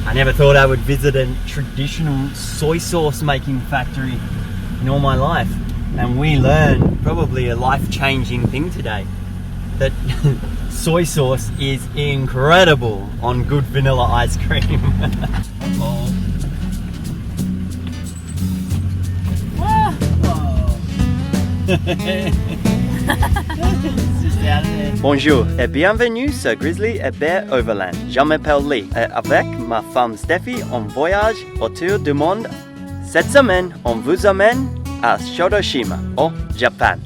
I never thought I would visit a traditional soy sauce making factory in all my life. And we learned probably a life-changing thing today. That soy sauce is incredible on good vanilla ice cream. Uh-oh. Bonjour et bienvenue sur GrizzlyNbear Overland. Je m'appelle Lee et avec ma femme Steffi on voyage autour du monde. Cette semaine, on vous emmène à Shodoshima, au Japan.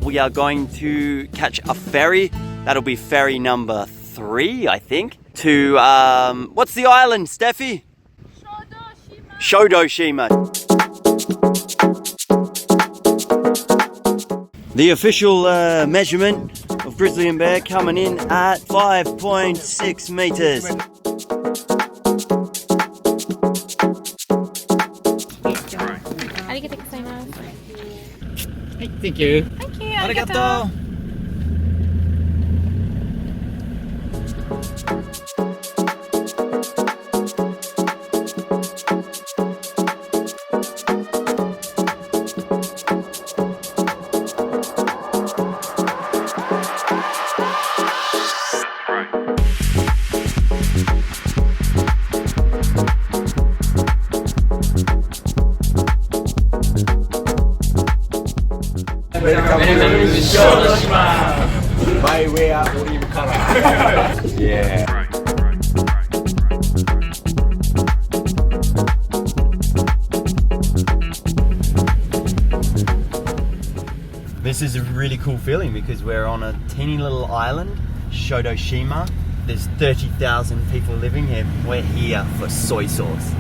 We are going to catch a ferry. That'll be ferry number 3, I think. To, what's the island, Steffi? Shodoshima. The official measurement of GrizzlyNbear coming in at 5.6 meters. Thank you. Thank you. Arigato. Welcome to Shodoshima! By way of olive color. Yeah. This is a really cool feeling because we're on a teeny little island, Shodoshima. There's 30,000 people living here. We're here for soy sauce.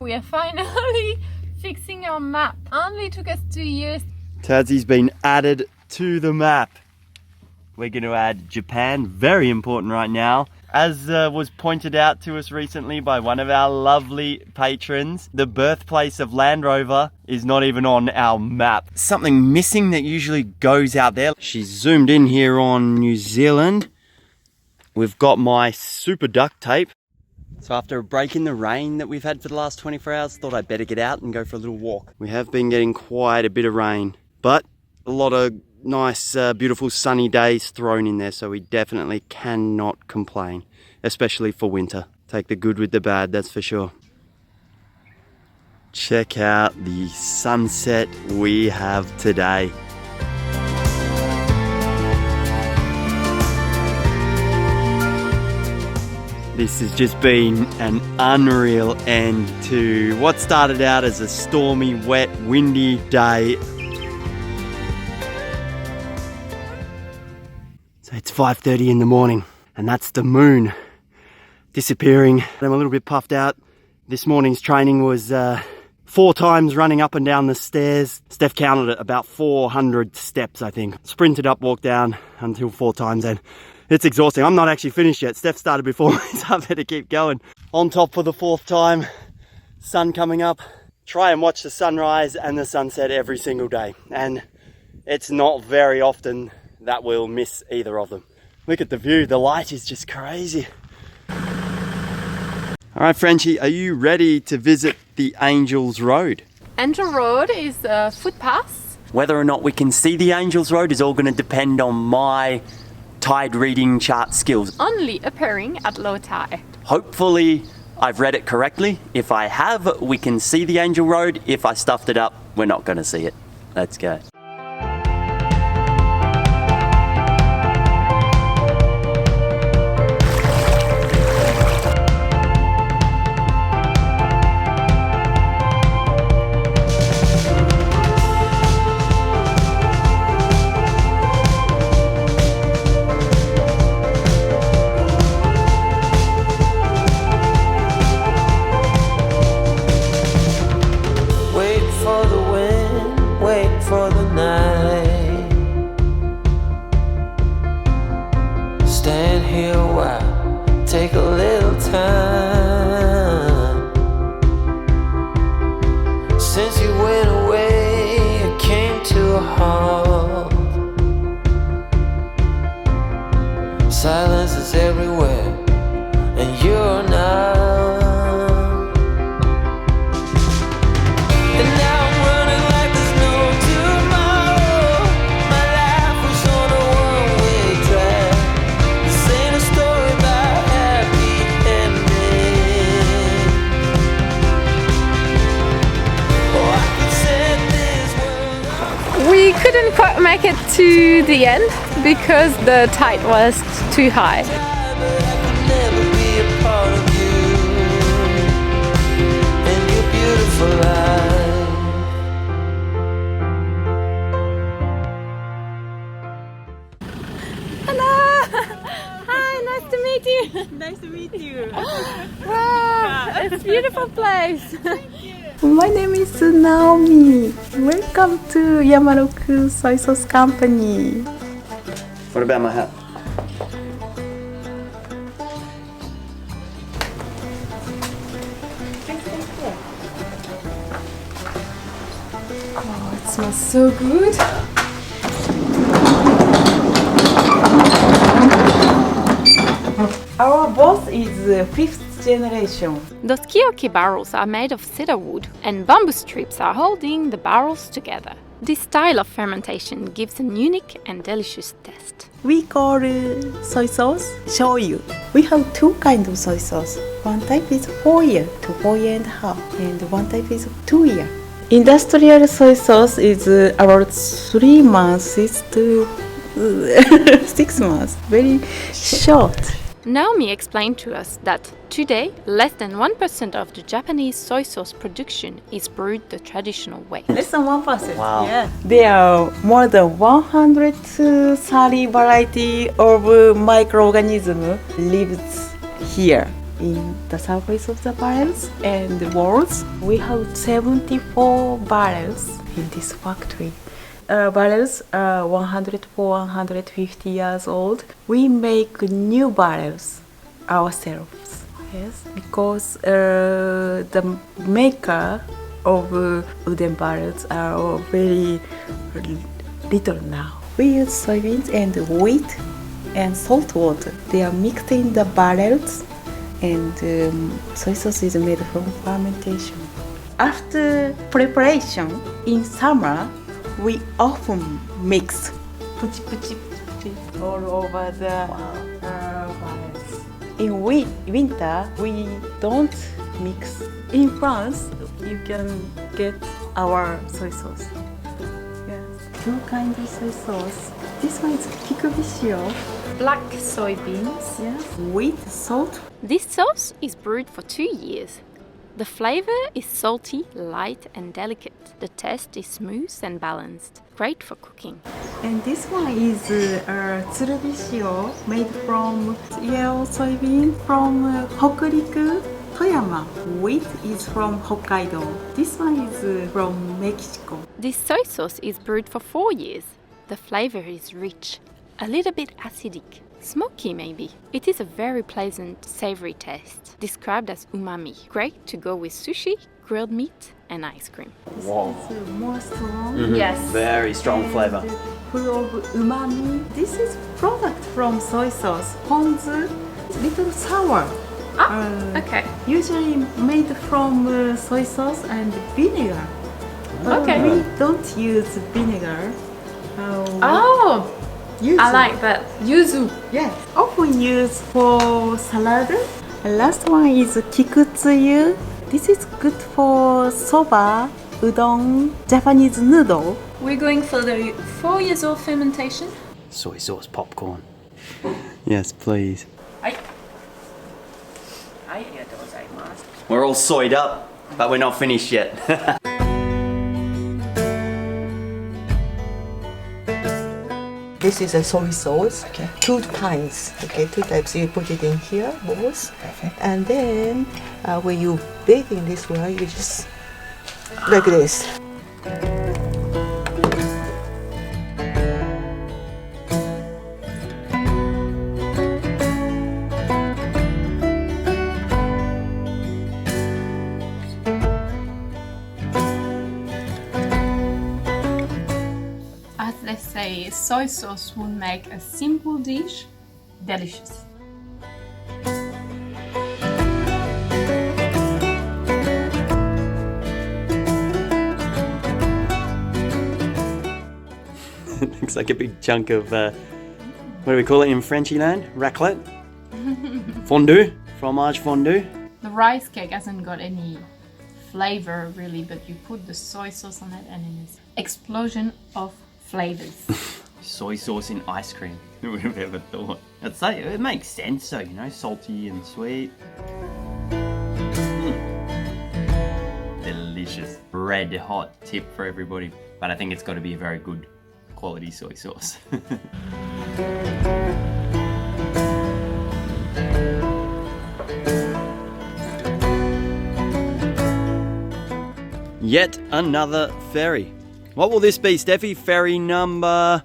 We are finally fixing our map. Only took us 2 years. Tadsie's been added to the map. We're going to add Japan, very important right now. As was pointed out to us recently by one of our lovely patrons, the birthplace of Land Rover is not even on our map. Something missing that usually goes out there. She's zoomed in here on New Zealand. We've got my super duct tape. So after a break in the rain that we've had for the last 24 hours, thought I'd better get out and go for a little walk. We have been getting quite a bit of rain, but a lot of nice, beautiful sunny days thrown in there, so we definitely cannot complain, especially for winter. Take the good with the bad, that's for sure. Check out the sunset we have today. This has just been an unreal end to what started out as a stormy, wet, windy day. So it's 5:30 in the morning, and that's the moon disappearing. I'm a little bit puffed out. This morning's training was 4 times running up and down the stairs. Steph counted it, about 400 steps, I think. Sprinted up, walked down until 4 times, and it's exhausting. I'm not actually finished yet. Steph started before me, so I better keep going. On top for the 4th time, sun coming up. Try and watch the sunrise and the sunset every single day. And it's not very often that we'll miss either of them. Look at the view. The light is just crazy. All right, Frenchie, are you ready to visit the Angels Road? Angel Road is a footpath. Whether or not we can see the Angels Road is all going to depend on my tide reading chart skills. Only appearing at low tide. Hopefully I've read it correctly. If I have, we can see the Angel Road. If I stuffed it up, we're not going to see it. Let's go. was everywhere, and you're not. And now I'm running like there's no tomorrow. My life was on a one-way track. This ain't a story about happy ending. Oh, I could set this world up. We couldn't quite make it to the end because the tide was too high. But I could never be a part of you and your beautiful life. Hello! Hi, nice to meet you. Nice to meet you. Wow, it's a beautiful place. My name is Naomi. Welcome to YAMAROKU Soy Sauce Company. What about my hat? Oh, it smells so good. Our boss is fifth generation. Those Kioke barrels are made of cedar wood and bamboo strips are holding the barrels together. This style of fermentation gives an unique and delicious taste. We call soy sauce SYOYU. We have two kinds of soy sauce. One type is 4 year to 4 year and a half, and one type is 2 year. Industrial soy sauce is about 3 months to 6 months. Very short. Naomi explained to us that today less than 1% of the Japanese soy sauce production is brewed the traditional way. Less than 1%. Wow. Yeah. There are more than 130 variety of microorganisms lives here in the surface of the barrels and the walls. We have 74 barrels in this factory. Barrels are 150 years old. We make new barrels ourselves. Yes, because the maker of wooden barrels are very little now. We use soybeans and wheat and salt water. They are mixed in the barrels, and soy sauce is made from fermentation. After preparation in summer, we often mix all over the barrels. In winter, we don't mix. In France, you can get our soy sauce. Yes, two kinds of soy sauce. This one is Kikubishi. Black soybeans. Yes, wheat, salt. This sauce is brewed for 2 years. The flavor is salty, light and delicate. The taste is smooth and balanced. Great for cooking. And this one is Tsurubishio, made from yellow soybean from Hokuriku, Toyama. Wheat is from Hokkaido. This one is from Mexico. This soy sauce is brewed for 4 years. The flavor is rich, a little bit acidic, smoky maybe. It is a very pleasant, savory taste, described as umami. Great to go with sushi, grilled meat and ice cream. Wow. It's more strong. Yes. Very strong flavor. Full of umami. This is product from soy sauce. Ponzu, little sour. Okay. Usually made from soy sauce and vinegar. Okay. We don't use vinegar. Oh, Yuzu. I like that. Yuzu. Yes. Often used for salad. And last one is kikutsuyu. This is good for soba, udon, Japanese noodle. We're going for the 4 years old fermentation. Soy sauce popcorn. Yes, please. We're all soyed up, but we're not finished yet. This is a soy sauce. Okay. 2 kinds. Okay, 2 types. You put it in here, both. Perfect. And then when you bake in this way, you just like this. As they say, soy sauce will make a simple dish delicious. like a big chunk of, what do we call it in Frenchy land? Raclette? Fondue? Fromage fondue? The rice cake hasn't got any flavor really, but you put the soy sauce on it and it's explosion of flavors. Soy sauce in ice cream. Who would have ever thought? It's like, it makes sense though, you know, salty and sweet. Delicious. Red hot tip for everybody. But I think it's got to be a very good quality soy sauce. Yet another ferry. What will this be, Steffi? Ferry number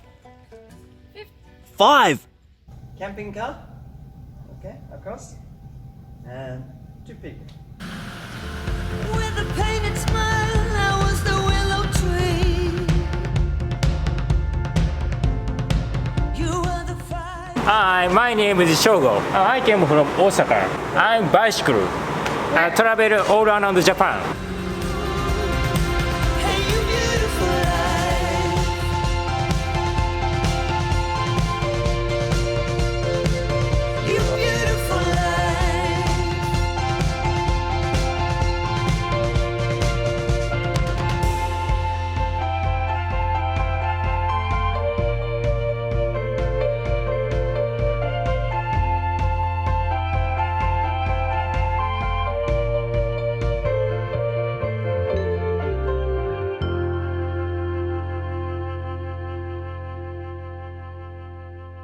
5. Camping car. Okay, across. And 2 people. With a painted smile, I was the willow tree. You were the fire. Hi, my name is Shogo. I came from Osaka. I'm bicycle. I travel all around Japan.